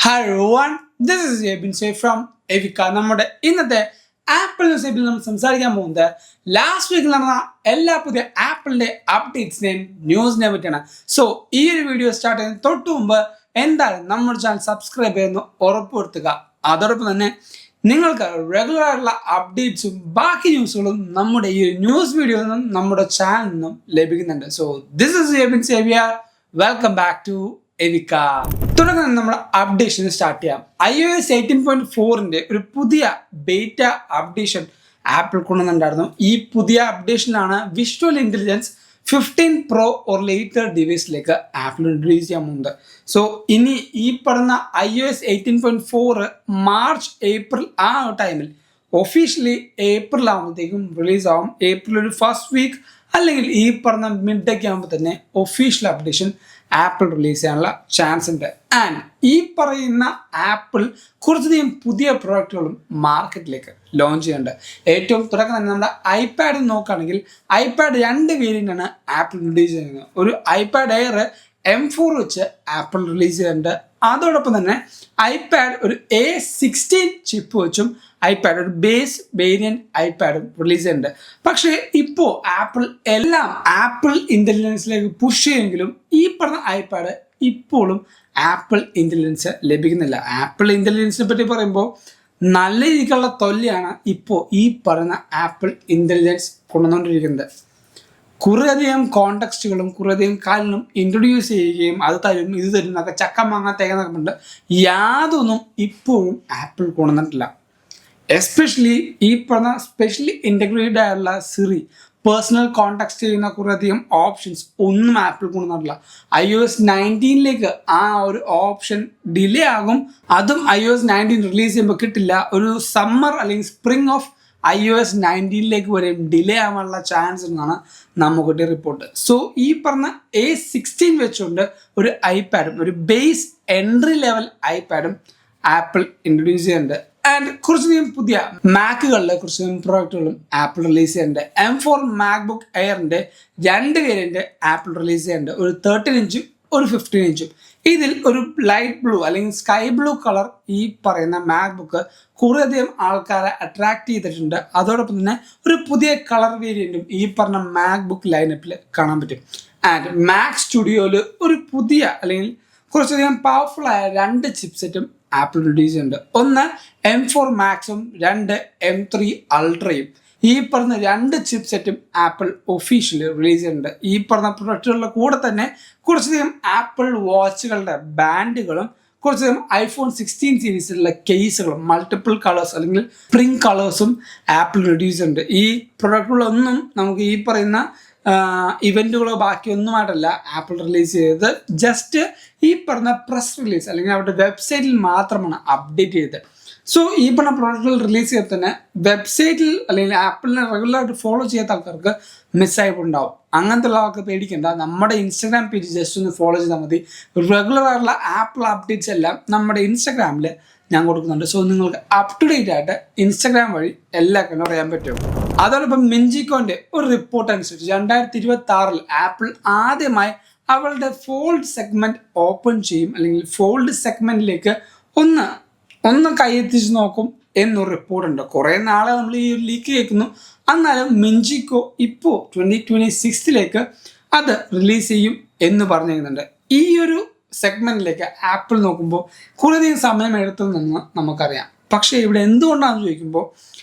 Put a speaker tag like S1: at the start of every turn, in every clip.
S1: Hi everyone, this is Jebin Say from Evika. നമ്മുടെ ഇന്നത്തെ apple news നമ്മൾ സംസാരിക്കാൻ പോകുന്നത് ലാസ്റ്റ് വീക്കിൽ നടന്ന എല്ലാ പുതിയ ആപ്പിളിന്റെ അപ്ഡേറ്റ്സിനെയും ന്യൂസിനെ പറ്റിയാണ്. സോ ഈ ഒരു വീഡിയോ സ്റ്റാർട്ട് ചെയ്യുന്ന തൊട്ട് മുമ്പ് എന്തായാലും നമ്മുടെ ചാനൽ സബ്സ്ക്രൈബ് ചെയ്യുന്ന ഉറപ്പുവരുത്തുക. അതോടൊപ്പം തന്നെ നിങ്ങൾക്ക് റെഗുലർ ആയിട്ടുള്ള അപ്ഡേറ്റ്സും ബാക്കി ന്യൂസുകളും നമ്മുടെ ഈ ന്യൂസ് വീഡിയോയിൽ നിന്നും നമ്മുടെ ചാനലിൽ നിന്നും ലഭിക്കുന്നുണ്ട്. സോ ദിസ് ഇസ് ജെബിൻ സേവിയ. വെൽക്കം ബാക്ക് ടു എവിക്ക. തുടങ്ങുന്ന നമ്മുടെ അപ്ഡേഷൻ സ്റ്റാർട്ട് ചെയ്യാം. iOS 18.4 ഒരു പുതിയ ബേറ്റ അപ്ഡേഷൻ ആപ്പിൾ കൊണ്ടുവന്നിട്ടുണ്ടായിരുന്നു. ഈ പുതിയ അപ്ഡേഷനാണ് visual intelligence 15 Pro or later ഡിവൈസിലേക്ക് ആപ്പിൾ ഇൻട്രൊഡ്യൂസ് ചെയ്യാൻ പോകുന്നത്. സോ ഇനി ഈ പറഞ്ഞ iOS 18.4 മാർച്ച് ഏപ്രിൽ ആ ടൈമിൽ ഒഫീഷ്യലി ഏപ്രിൽ ആകുമ്പോഴത്തേക്കും റിലീസ് ആവും. ഏപ്രിൽ ഒരു ഫസ്റ്റ് വീക്ക് അല്ലെങ്കിൽ ഈ പറഞ്ഞ മിഡ് ഒക്കെ ആകുമ്പോൾ തന്നെ ഒഫീഷ്യൽ അപ്ഡേഷൻ ആപ്പിൾ റിലീസ് ചെയ്യാനുള്ള ചാൻസ് ഉണ്ട്. ആൻഡ് ഈ പറയുന്ന ആപ്പിൾ കുറച്ചധികം പുതിയ പ്രോഡക്റ്റുകളും മാർക്കറ്റിലേക്ക് ലോഞ്ച് ചെയ്യുന്നുണ്ട്. ഏറ്റവും തുടക്കം തന്നെ നമ്മുടെ ഐപാഡ് നോക്കുകയാണെങ്കിൽ ഐപാഡ് 2 വേരിയൻ്റാണ് ആപ്പിൾ റിലീസ് ചെയ്യുന്നത്. ഒരു ഐപാഡ് എയർ M4 വെച്ച് ആപ്പിൾ റിലീസ് ചെയ്യുന്നുണ്ട്. അതോടൊപ്പം തന്നെ ഐപാഡ് ഒരു A16 ചിപ്പ് വെച്ചും ഐപാഡ് ഒരു ബേസ് വേരിയന്റ് ഐപാഡും റിലീസ് ചെയ്യുന്നുണ്ട്. പക്ഷേ ഇപ്പോൾ ആപ്പിൾ എല്ലാം ആപ്പിൾ ഇന്റലിജൻസിലേക്ക് പുഷ് ചെയ്യുമെങ്കിലും ഈ പറഞ്ഞ ഐപാഡ് ഇപ്പോഴും ആപ്പിൾ ഇന്റലിജൻസ് ലഭിക്കുന്നില്ല. ആപ്പിൾ ഇന്റലിജൻസിനെ പറ്റി പറയുമ്പോൾ നല്ല രീതിക്കുള്ള തൊല്ലിയാണ് ഇപ്പോൾ ഈ പറയുന്ന ആപ്പിൾ ഇന്റലിജൻസ് കൊണ്ടുവന്നുകൊണ്ടിരിക്കുന്നത്. കുറേയധികം കോണ്ടെക്സ്റ്റുകളും കുറേയധികം കാര്യങ്ങളും ഇൻട്രൊഡ്യൂസ് ചെയ്യുകയും അത് തരും ഇത് തരും എന്നൊക്കെ ചക്ക മാങ്ങ തേങ്ങ യാതൊന്നും ഇപ്പോഴും ആപ്പിൾ കൊണ്ടുവന്നിട്ടില്ല. എസ്പെഷ്യലി ഈ പറഞ്ഞ സ്പെഷ്യലി ഇൻ്റഗ്രേറ്റഡ് ആയിട്ടുള്ള സിറി പേഴ്സണൽ കോണ്ടാക്ട് ചെയ്യുന്ന കുറേയധികം ഓപ്ഷൻസ് ഒന്നും ആപ്പിൾ കൊണ്ടുവന്നിട്ടില്ല. iOS 19 ആ ഒരു ഓപ്ഷൻ ഡിലേ ആകും. അതും iOS 19 റിലീസ് ചെയ്യുമ്പോൾ കിട്ടില്ല. ഒരു സമ്മർ അല്ലെങ്കിൽ സ്പ്രിംഗ് ഓഫ് iOS 19 വരെയും ഡിലേ ആവാനുള്ള ചാൻസ് എന്നാണ് നമുക്ക് റിപ്പോർട്ട്. സോ ഈ പറഞ്ഞ A16 വെച്ചുകൊണ്ട് ഒരു ഐപാഡും ഒരു ബേസ് എൻട്രി ലെവൽ ഐപാഡും ആപ്പിൾ ഇൻട്രൊഡ്യൂസ് ചെയ്യുന്നുണ്ട്. ആൻഡ് കുറച്ചധികം പുതിയ മാക്കുകളിലെ കുറച്ചധികം പ്രോഡക്റ്റുകളും ആപ്പിൾ റിലീസ് ചെയ്യുന്നുണ്ട്. M4 MacBook Airന്റെ 2 variant apple release ചെയ്യുന്നുണ്ട്. ഒരു 13 ഇഞ്ചും ഒരു 15 ഇഞ്ചും. ഇതിൽ ഒരു ലൈറ്റ് ബ്ലൂ അല്ലെങ്കിൽ സ്കൈ ബ്ലൂ കളർ ഈ പറയുന്ന മാക്ബുക്ക് കുറേയധികം ആൾക്കാരെ അട്രാക്ട് ചെയ്തിട്ടുണ്ട്. അതോടൊപ്പം തന്നെ ഒരു പുതിയ കളർ വേരിയന്റും ഈ പറഞ്ഞ മാക്ബുക്ക് ലൈനപ്പിൽ കാണാൻ പറ്റും. ആൻഡ് മാക് സ്റ്റുഡിയോയിൽ ഒരു പുതിയ അല്ലെങ്കിൽ കുറച്ചധികം പവർഫുൾ ആയ 2 ചിപ്സെറ്റും ആപ്പിൾ റിലീസ് ചെയ്യുന്നുണ്ട്. ഒന്ന് M4 Maxും 2 M3 Ultra'യും. ഈ പറഞ്ഞ 2 ചിപ്സെറ്റും ആപ്പിൾ ഒഫീഷ്യലി റിലീസ് ചെയ്യുന്നുണ്ട്. ഈ പറഞ്ഞ പ്രൊഡക്റ്റുകളുടെ കൂടെ തന്നെ കുറച്ചധികം ആപ്പിൾ വാച്ചുകളുടെ ബാൻഡുകളും കുറച്ചധികം iPhone 16 സീരീസിലുള്ള കേസുകളും മൾട്ടിപ്പിൾ കളേഴ്സ് അല്ലെങ്കിൽ സ്പ്രിംഗ് കളേഴ്സും ആപ്പിൾ റിലീസ് ചെയ്യുന്നുണ്ട്. ഈ പ്രൊഡക്റ്റുകളൊന്നും നമുക്ക് ഈ പറയുന്ന ഇവൻറ്റുകളോ ബാക്കിയൊന്നുമായിട്ടല്ല ആപ്പിൾ റിലീസ് ചെയ്തത്. ജസ്റ്റ് ഈ പറഞ്ഞ പ്രസ് റിലീസ് അല്ലെങ്കിൽ അവരുടെ വെബ്സൈറ്റിൽ മാത്രമാണ് അപ്ഡേറ്റ് ചെയ്തത്. സോ ഈ പറഞ്ഞ പ്രോഡക്റ്റുകൾ റിലീസ് ചെയ്താൽ തന്നെ വെബ്സൈറ്റിൽ അല്ലെങ്കിൽ ആപ്പിളിനെ റെഗുലറായിട്ട് ഫോളോ ചെയ്യാത്ത ആൾക്കാർക്ക് മിസ്സായിട്ടുണ്ടാവും. അങ്ങനത്തെ ഉള്ള ആൾക്ക് പേടിക്കേണ്ട. നമ്മുടെ ഇൻസ്റ്റാഗ്രാം പേജ് ജസ്റ്റ് ഒന്ന് ഫോളോ ചെയ്താൽ മതി. റെഗുലർ ആയിട്ടുള്ള ആപ്പിൾ അപ്ഡേറ്റ്സ് എല്ലാം നമ്മുടെ ഇൻസ്റ്റാഗ്രാമിൽ ഞാൻ കൊടുക്കുന്നുണ്ട്. സോ നിങ്ങൾക്ക് അപ് ടു ഡേറ്റ് ആയിട്ട് ഇൻസ്റ്റാഗ്രാം വഴി എല്ലാ കാര്യങ്ങളും അറിയാൻ പറ്റും. അതോടൊപ്പം മിഞ്ചിക്കോന്റെ ഒരു റിപ്പോർട്ട് അനുസരിച്ച് 2026 ആപ്പിൾ ആദ്യമായി അവളുടെ ഫോൾഡ് സെഗ്മെന്റ് ഓപ്പൺ ചെയ്യും അല്ലെങ്കിൽ ഫോൾഡ് സെഗ്മെന്റിലേക്ക് ഒന്ന് കൈയെത്തിച്ച് നോക്കും എന്നൊരു റിപ്പോർട്ടുണ്ട്. കുറേ നാളെ നമ്മൾ ഈ ഒരു ലീക്ക് കേൾക്കുന്നു. എന്നാലും മിഞ്ചിക്കോ ഇപ്പോൾ 2026 അത് റിലീസ് ചെയ്യും എന്ന് പറഞ്ഞിരുന്നുണ്ട്. ഈ ഒരു സെഗ്മെന്റിലേക്ക് ആപ്പിൾ നോക്കുമ്പോൾ കുറേയധികം സമയം എടുത്തതെന്ന് നമുക്കറിയാം. പക്ഷേ ഇവിടെ എന്തുകൊണ്ടാണെന്ന് ചോദിക്കുമ്പോൾ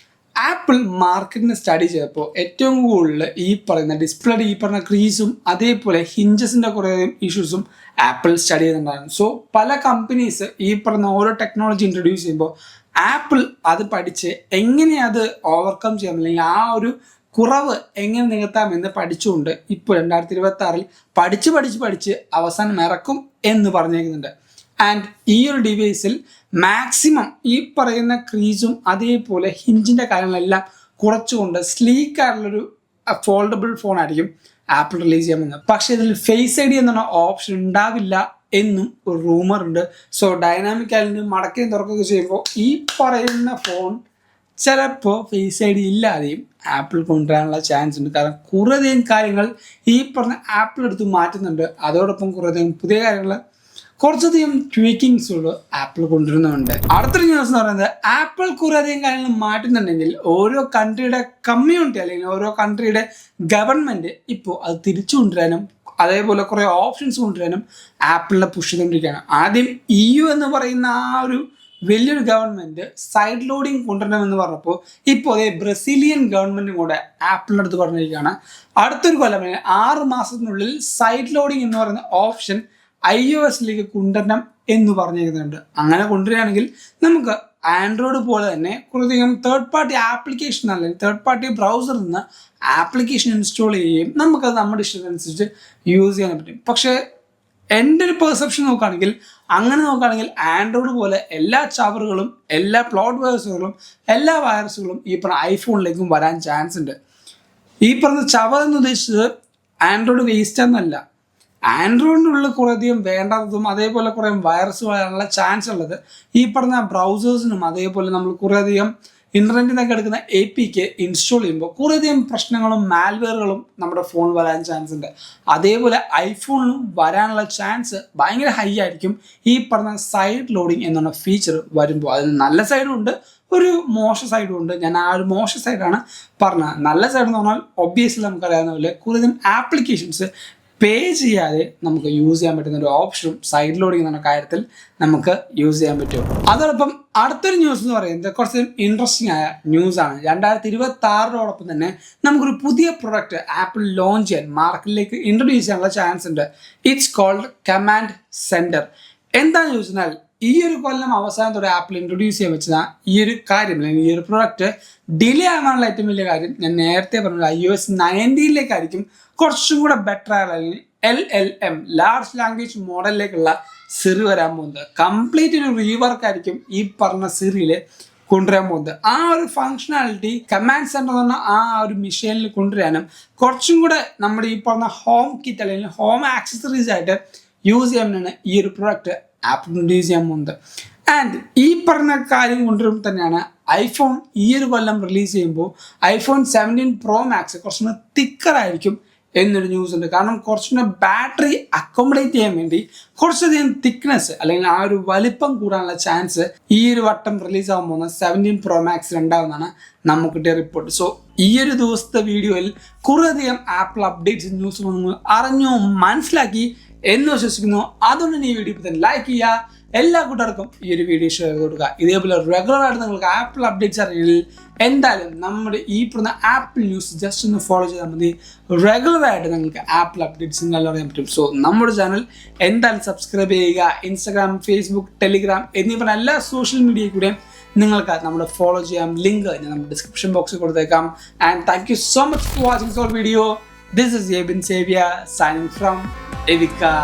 S1: ആപ്പിൾ മാർക്കറ്റിനെ സ്റ്റഡി ചെയ്തപ്പോൾ ഏറ്റവും കൂടുതൽ ഈ പറയുന്ന ഡിസ്പ്ലേയുടെ ഈ പറഞ്ഞ ക്രീസും അതേപോലെ ഹിഞ്ചസിൻ്റെ കുറേ ഇഷ്യൂസും ആപ്പിൾ സ്റ്റഡി ചെയ്തിട്ടുണ്ടായിരുന്നു. സോ പല കമ്പനീസ് ഈ പറഞ്ഞ ഓരോ ടെക്നോളജി ഇൻട്രൊഡ്യൂസ് ചെയ്യുമ്പോൾ ആപ്പിൾ അത് പഠിച്ച് എങ്ങനെ അത് ഓവർകം ചെയ്യാം അല്ലെങ്കിൽ ആ ഒരു കുറവ് എങ്ങനെ നികത്താം എന്ന് പഠിച്ചുകൊണ്ട് ഇപ്പോൾ 2026 പഠിച്ച് അവസാനം ഇറക്കും എന്ന് പറഞ്ഞിരിക്കുന്നുണ്ട്. ആൻഡ് ഈ ഒരു ഡിവൈസിൽ മാക്സിമം ഈ പറയുന്ന ക്രീസും അതേപോലെ ഹിഞ്ചിൻ്റെ കാര്യങ്ങളെല്ലാം കുറച്ചുകൊണ്ട് സ്ലീക്ക് ആയിട്ടുള്ളൊരു ഫോൾഡബിൾ ഫോൺ ആയിരിക്കും ആപ്പിൾ റിലീസ് ചെയ്യാൻ പോകുന്നത്. പക്ഷേ ഇതിൽ ഫേസ് ID എന്നുള്ള ഓപ്ഷൻ ഉണ്ടാവില്ല എന്നും ഒരു റൂമർ ഉണ്ട്. സോ ഡൈനാമിക് ആയിട്ട് മടക്കുകയും തുറക്കുകയൊക്കെ ചെയ്യുമ്പോൾ ഈ പറയുന്ന ഫോൺ ചിലപ്പോൾ ഫേസ് ID ഇല്ലാതെയും ആപ്പിൾ കൊണ്ടുവരാനുള്ള ചാൻസ് ഉണ്ട്. കാരണം കുറേയധികം കാര്യങ്ങൾ ഈ പറഞ്ഞ ആപ്പിൾ എടുത്ത് മാറ്റുന്നുണ്ട്. അതോടൊപ്പം കുറേയധികം പുതിയ കാര്യങ്ങൾ കുറച്ചധികം ട്വീക്കിങ്സുകൾ ആപ്പിൾ കൊണ്ടുവരുന്നുണ്ട്. അടുത്തൊരു ന്യൂസ് എന്ന് പറയുന്നത് ആപ്പിൾ കുറേയധികം കാര്യങ്ങൾ മാറ്റുന്നുണ്ടെങ്കിൽ ഓരോ കൺട്രിയുടെ കമ്മ്യൂണിറ്റി അല്ലെങ്കിൽ ഓരോ കൺട്രിയുടെ ഗവൺമെന്റ് ഇപ്പോൾ അത് തിരിച്ചു കൊണ്ടുവരാനും അതേപോലെ കുറേ ഓപ്ഷൻസ് കൊണ്ടുവരാനും ആപ്പിളിനെ പുഷ് ചെയ്തുകൊണ്ടിരിക്കുകയാണ്. ആദ്യം EU എന്ന് പറയുന്ന ആ ഒരു വലിയൊരു ഗവൺമെന്റ് സൈഡ് ലോഡിങ് കൊണ്ടുവരണമെന്ന് പറഞ്ഞപ്പോൾ ഇപ്പോൾ അതേ ബ്രസീലിയൻ ഗവൺമെന്റും കൂടെ ആപ്പിളിൻ്റെ അടുത്ത് പറഞ്ഞിരിക്കുകയാണ് അടുത്തൊരു കൊല്ലം 6 മാസത്തിനുള്ളിൽ സൈഡ് ലോഡിങ് എന്ന് പറയുന്ന ഓപ്ഷൻ iOS-ലേക്ക് കൊണ്ടുവരണം എന്ന് പറഞ്ഞിരിക്കുന്നുണ്ട്. അങ്ങനെ കൊണ്ടുവരികയാണെങ്കിൽ നമുക്ക് ആൻഡ്രോയിഡ് പോലെ തന്നെ കുറേയധികം തേർഡ് പാർട്ടി ആപ്ലിക്കേഷൻ അല്ലെങ്കിൽ തേർഡ് പാർട്ടി ബ്രൗസറിൽ നിന്ന് ആപ്ലിക്കേഷൻ ഇൻസ്റ്റാൾ ചെയ്യുകയും നമുക്കത് നമ്മുടെ ഇഷ്ടത്തിനനുസരിച്ച് യൂസ് ചെയ്യാൻ പറ്റും. പക്ഷേ എൻ്റെ ഒരു പെർസെപ്ഷൻ നോക്കുകയാണെങ്കിൽ ആൻഡ്രോയിഡ് പോലെ എല്ലാ ചവറുകളും എല്ലാ പ്ലോട്ട് വൈറസുകളും എല്ലാ വൈറസുകളും ഈ പറഞ്ഞ ഐഫോണിലേക്കും വരാൻ ചാൻസ് ഉണ്ട്. ഈ പറഞ്ഞ ചവർ എന്ന് ഉദ്ദേശിച്ചത് ആൻഡ്രോയിഡ് വേസ്റ്റ് എന്നല്ല, ആൻഡ്രോയിഡിനുള്ളിൽ കുറേയധികം വേണ്ടാത്തതും അതേപോലെ കുറേ വൈറസ് വരാനുള്ള ചാൻസ് ഉള്ളത് ഈ പറഞ്ഞ ബ്രൗസേഴ്സിനും അതേപോലെ നമ്മൾ കുറേയധികം ഇൻ്റർനെറ്റിൽ നിന്നൊക്കെ എടുക്കുന്ന APK ഇൻസ്റ്റാൾ ചെയ്യുമ്പോൾ കുറേയധികം പ്രശ്നങ്ങളും മാൽവെയറുകളും നമ്മുടെ ഫോൺ വരാൻ ചാൻസ് ഉണ്ട്. അതേപോലെ ഐഫോണിലും വരാനുള്ള ചാൻസ് ഭയങ്കര ഹൈ ആയിരിക്കും ഈ പറഞ്ഞ സൈഡ് ലോഡിങ് എന്നുള്ള ഫീച്ചർ വരുമ്പോൾ. അതിന് നല്ല സൈഡും ഉണ്ട്, ഒരു മോശ സൈഡും ഉണ്ട്. ഞാൻ ആ ഒരു മോശ സൈഡാണ് പറഞ്ഞത്. നല്ല സൈഡ് എന്ന് പറഞ്ഞാൽ ഒബ്വിയസ്ലി നമുക്കറിയാവുന്ന പോലെ കുറേയധികം ആപ്ലിക്കേഷൻസ് പേ ചെയ്യാതെ നമുക്ക് യൂസ് ചെയ്യാൻ പറ്റുന്ന ഒരു ഓപ്ഷനും സൈഡ് ലോഡിങ് എന്ന കാര്യത്തിൽ നമുക്ക് യൂസ് ചെയ്യാൻ പറ്റും. അതോടൊപ്പം അടുത്തൊരു ന്യൂസ് എന്ന് പറയുന്നത് കുറച്ച് ഇൻട്രസ്റ്റിംഗ് ആയ ന്യൂസാണ്. 2026 തന്നെ നമുക്കൊരു പുതിയ പ്രൊഡക്റ്റ് ആപ്പിൾ ലോഞ്ച് ചെയ്യാൻ മാർക്കറ്റിലേക്ക് ഇൻട്രൊഡ്യൂസ് ചെയ്യാനുള്ള ചാൻസ് ഉണ്ട്. It's called command centre. എന്താണെന്ന് ചോദിച്ചാൽ ഈ ഒരു കൊല്ലം അവസാനത്തോടെ ആപ്പിൾ ഇൻട്രൊഡ്യൂസ് ചെയ്യാൻ വെച്ചാൽ ഈ ഒരു കാര്യം അല്ലെങ്കിൽ ഈ ഒരു പ്രൊഡക്റ്റ് ഡിലേ ആകാനുള്ള ഏറ്റവും വലിയ കാര്യം ഞാൻ നേരത്തെ പറഞ്ഞത് iOS 19-ലേക്കായിരിക്കും കുറച്ചും കൂടെ ബെറ്റർ ആയ അല്ലെങ്കിൽ LLM ലാർജ് ലാംഗ്വേജ് മോഡലിലേക്കുള്ള സിറി വരാൻ പോകുന്നത്. കംപ്ലീറ്റ് ഒരു റീവർക്ക് ആയിരിക്കും ഈ പറഞ്ഞ സിറിയിൽ കൊണ്ടുവരാൻ പോകുന്നത്. ആ ഒരു ഫങ്ഷണാലിറ്റി കമാൻഡ് സെൻറ്റർ എന്ന് പറഞ്ഞാൽ ആ ഒരു മെഷീനിൽ കൊണ്ടുവരാനും കുറച്ചും കൂടെ നമ്മുടെ ഈ പറഞ്ഞ ഹോം കിറ്റ് അല്ലെങ്കിൽ ഹോം ആക്സസറീസ് ആയിട്ട് യൂസ് ചെയ്യാനാണ് ഈ ഒരു പ്രൊഡക്റ്റ് ആപ്പ് ഇൻട്രൊഡ്യൂസ് ചെയ്യാൻ പോകുന്നത്. ആൻഡ് ഈ പറഞ്ഞ കാര്യം കൊണ്ടുവരുമ്പോൾ തന്നെയാണ് ഐഫോൺ ഈ ഒരു കൊല്ലം റിലീസ് ചെയ്യുമ്പോൾ iPhone 17 Pro Max കുറച്ചുകൂടെ തിക്കറായിരിക്കും എന്നൊരു ന്യൂസ് ഉണ്ട്. കാരണം കുറച്ചുകൂടെ ബാറ്ററി അക്കോമഡേറ്റ് ചെയ്യാൻ വേണ്ടി കുറച്ചധികം തിക്നെസ് അല്ലെങ്കിൽ ആ ഒരു വലിപ്പം കൂടാനുള്ള ചാൻസ് ഈ ഒരു വട്ടം റിലീസ് ആകാൻ പോകുന്ന 17 Pro Max ഉണ്ടാകുന്നതാണ് നമുക്ക് കിട്ടിയ റിപ്പോർട്ട്. സോ ഈ ഒരു ദിവസത്തെ വീഡിയോയിൽ കുറേയധികം ആപ്പിൾ അപ്ഡേറ്റ്സ് ന്യൂസ് നിങ്ങൾ അറിഞ്ഞു മനസ്സിലാക്കി എന്ന് വിശ്വസിക്കുന്നു. അതുകൊണ്ട് ഈ വീഡിയോ ഇപ്പോൾ തന്നെ ലൈക്ക് ചെയ്യുക, എല്ലാ കൂട്ടുകാർക്കും ഈ ഒരു വീഡിയോ ഷെയർ ചെയ്ത് കൊടുക്കുക. ഇതേപോലെ റെഗുലറായിട്ട് നിങ്ങൾക്ക് ആപ്പിൾ അപ്ഡേറ്റ്സ് അറിയില്ലെങ്കിൽ എന്തായാലും നമ്മുടെ ഈ പറഞ്ഞ ആപ്പിൾ ന്യൂസ് ജസ്റ്റ് ഒന്ന് ഫോളോ ചെയ്താൽ മതി. റെഗുലറായിട്ട് നിങ്ങൾക്ക് ആപ്പിൾ അപ്ഡേറ്റ്സ് എല്ലാം അറിയാൻ പറ്റും. സോ നമ്മുടെ ചാനൽ എന്തായാലും സബ്സ്ക്രൈബ് ചെയ്യുക. ഇൻസ്റ്റാഗ്രാം, ഫേസ്ബുക്ക്, ടെലിഗ്രാം എന്നീ പറഞ്ഞ എല്ലാ സോഷ്യൽ മീഡിയയിൽ കൂടെയും നിങ്ങൾക്ക് നമ്മുടെ ഫോളോ ചെയ്യാം. ലിങ്ക് ഞാൻ നമ്മുടെ ഡിസ്ക്രിപ്ഷൻ ബോക്സിൽ കൊടുത്തേക്കാം. And thank you so much for watching this video. This is Yebin Xavier signing from Evika.